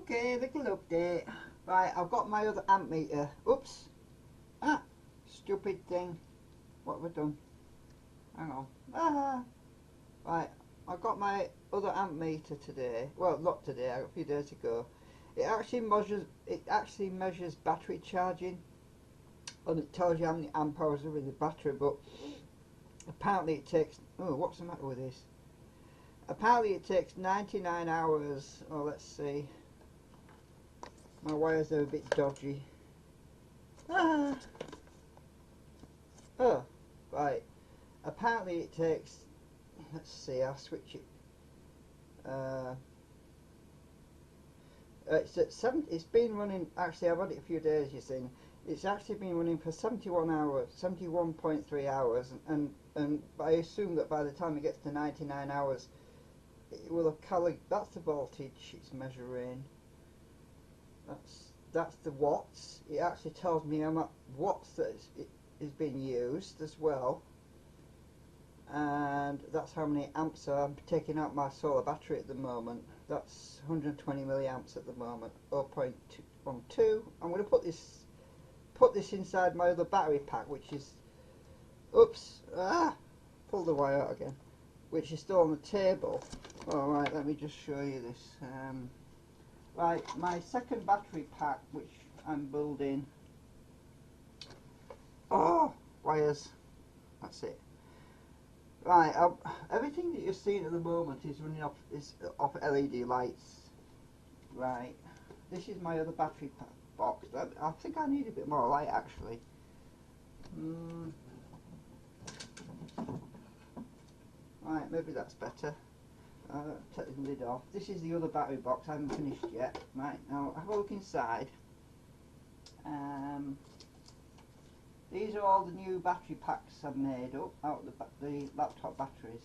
Okay, little update. Right, I've got my other amp meter. Oops. Ah, stupid thing. What have I done? Hang on. Ah. Right, I got my other amp meter today. Well, not today, a few days ago. It actually measures battery charging, and it tells you how many amp hours are in the battery. But apparently it takes. Oh, what's the matter with this? Apparently it takes 99 hours. Oh, let's see. My wires are a bit dodgy. Ah. Oh, right. Apparently it takes. Let's see. I'll switch it. It's at 7. It's been running. Actually, I've had it a few days. You see, it's actually been running for 71 hours, 71.3 hours, and I assume that by the time it gets to 99 hours, it will have that's the voltage it's measuring. That's the watts. It actually tells me how much watts that is being used as well, and that's how many amps I'm taking out my solar battery at the moment. That's 120 milliamps at the moment, 0.12. I'm going to put this inside my other battery pack, which is, oops, pull the wire out again, which is still on the table. Alright, let me just show you this. Right, my second battery pack, which I'm building. Oh, wires. That's it. Right, everything that you're seeing at the moment is running off LED lights. Right, this is my other battery box. I think I need a bit more light actually. Right, maybe that's better. Take the lid off. This is the other battery box. I haven't finished yet. Right, now have a look inside. These are all the new battery packs I've made up out of the laptop batteries.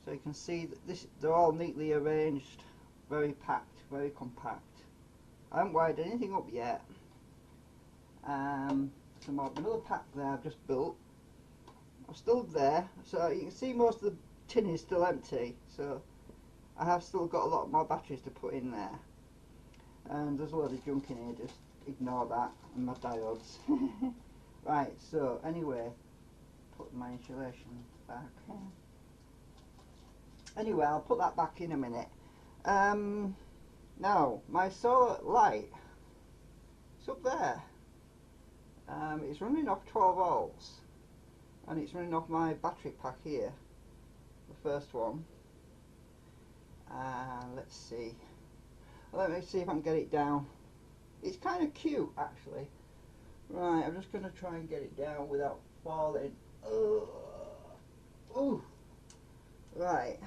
So you can see that they're all neatly arranged, very packed, very compact. I haven't wired anything up yet. Another pack there I've just built. I'm still there, so you can see most of the tin is still empty. So I have still got a lot more batteries to put in there. And there's a lot of junk in here, just ignore that, and my diodes. Right, so anyway, put my insulation back. Anyway, I'll put that back in a minute. Now, my solar light, it's up there. It's running off 12 volts, and it's running off my battery pack here, the first one. Let's see. Let me see if I can get it down. It's kind of cute, actually. Right, I'm just going to try and get it down without falling. Ooh. Right.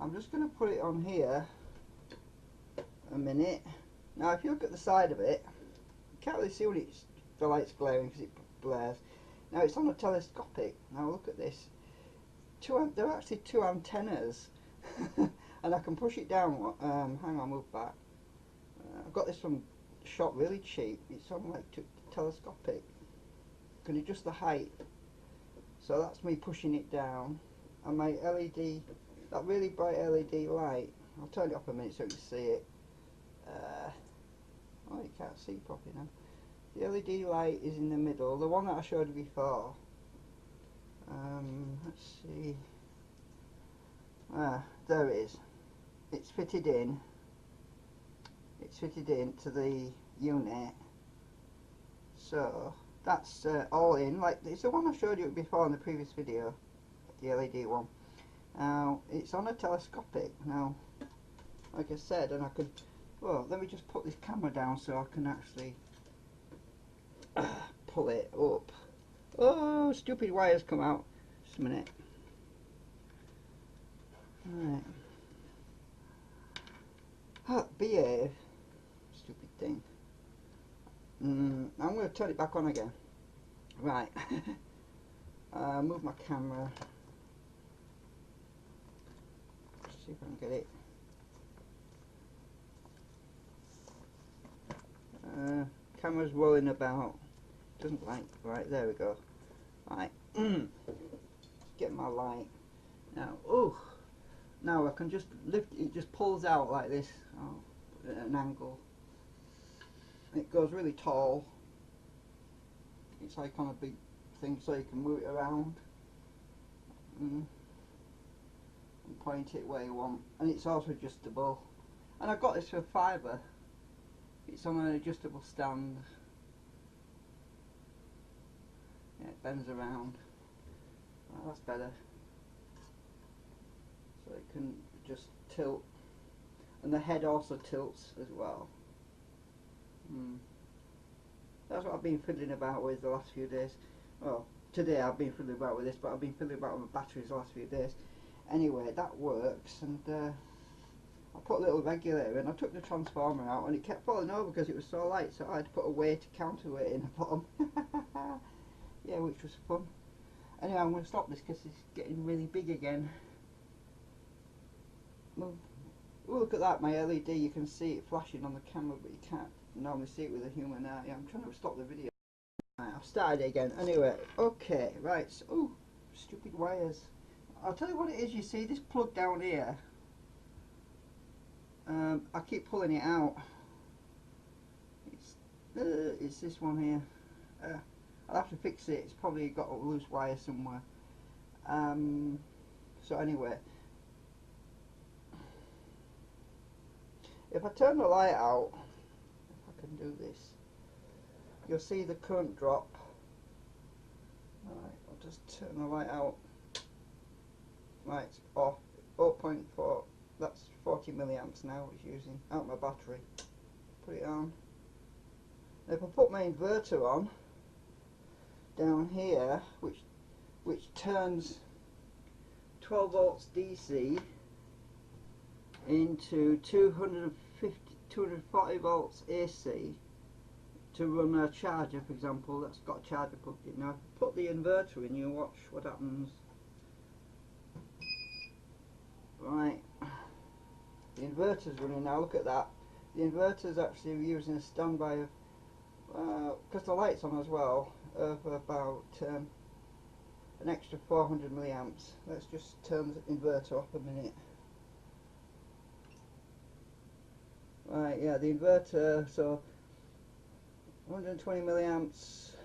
I'm just going to put it on here a minute. Now, if you look at the side of it, you can't really see when the light's glaring because it blares. Now, it's on a telescopic. Now, look at this. There are actually two antennas. And I can push it down. Hang on, move back. I got this from shop really cheap. It's on like telescopic. Can adjust the height. So that's me pushing it down. And my LED, that really bright LED light, I'll turn it up a minute so you can see it. Oh, you can't see properly now. The LED light is in the middle, the one that I showed you before. Let's see. There it is. It's fitted in. It's fitted into the unit. So that's all in. Like it's the one I showed you before in the previous video, the LED one. Now it's on a telescopic. Now, like I said, and I could. Well, let me just put this camera down so I can actually pull it up. Oh, stupid wires come out. Just a minute. Right. Behave. Stupid thing. I'm going to turn it back on again. Right. Move my camera. See if I can get it. Camera's rolling about. Doesn't like. Right, there we go. Right. Get my light. Now, Now I can just lift it, just pulls out like this. Oh, put it at an angle. It goes really tall. It's like on a big thing so you can move it around. And point it where you want. And it's also adjustable. And I got this for £5. It's on an adjustable stand. Yeah, it bends around. Oh, that's better. So it can just tilt. And the head also tilts as well. That's what I've been fiddling about with the last few days. Well, today I've been fiddling about with this, but I've been fiddling about with batteries the last few days. Anyway, that works, and I put a little regulator in. I took the transformer out and it kept falling over because it was so light, so I had to put a weight to counterweight in the bottom. Yeah, which was fun. Anyway, I'm going to stop this because it's getting really big again. Well, look at that, my LED, you can see it flashing on the camera, but you can't normally see it with a human eye. I'm trying to stop the video. Right, I've started again. Anyway, okay, right, so, oh, stupid wires. I'll tell you what it is, you see this plug down here, I keep pulling it out. It's this one here. I'll have to fix it, it's probably got a loose wire somewhere. So anyway, if I turn the light out, if I can do this, you'll see the current drop. Right, I'll just turn the light out. Right, it's off. 0.4, that's 40 milliamps now it's using out my battery. Put it on. If I put my inverter on down here, which turns 12 volts DC into 240 volts AC to run a charger, for example, that's got a charger plugged in. Now if I put the inverter in, you watch what happens. Right, the inverter's running now, look at that. The inverter's actually using a standby of, because the light's on as well, of about an extra 400 milliamps. Let's just turn the inverter off a minute. Right, yeah, the inverter, so 120 milliamps,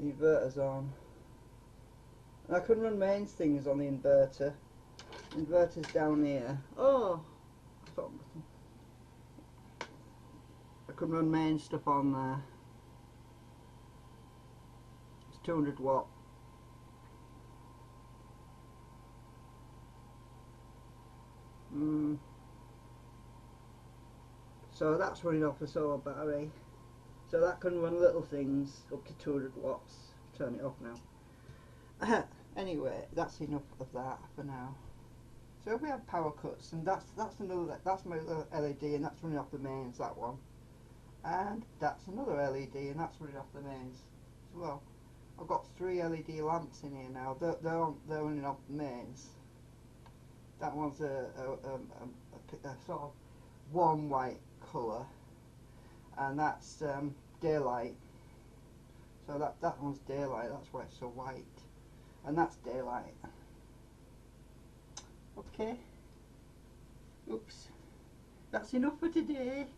the inverter's on. And I can run mains things on the inverter. Inverter's down here. Oh, I can run main stuff on there. It's 200 watt. So that's running off the solar battery. So that can run little things up to 200 watts. Turn it off now. Anyway, that's enough of that for now. So if we have power cuts, and that's my other LED, and that's running off the mains, that one, and that's another LED, and that's running off the mains as well. I've got 3 LED lamps in here now. They're running off the mains. That one's a sort of warm white colour, and that's daylight. So that one's daylight. That's why it's so white, and that's daylight. Okay. Oops. That's enough for today.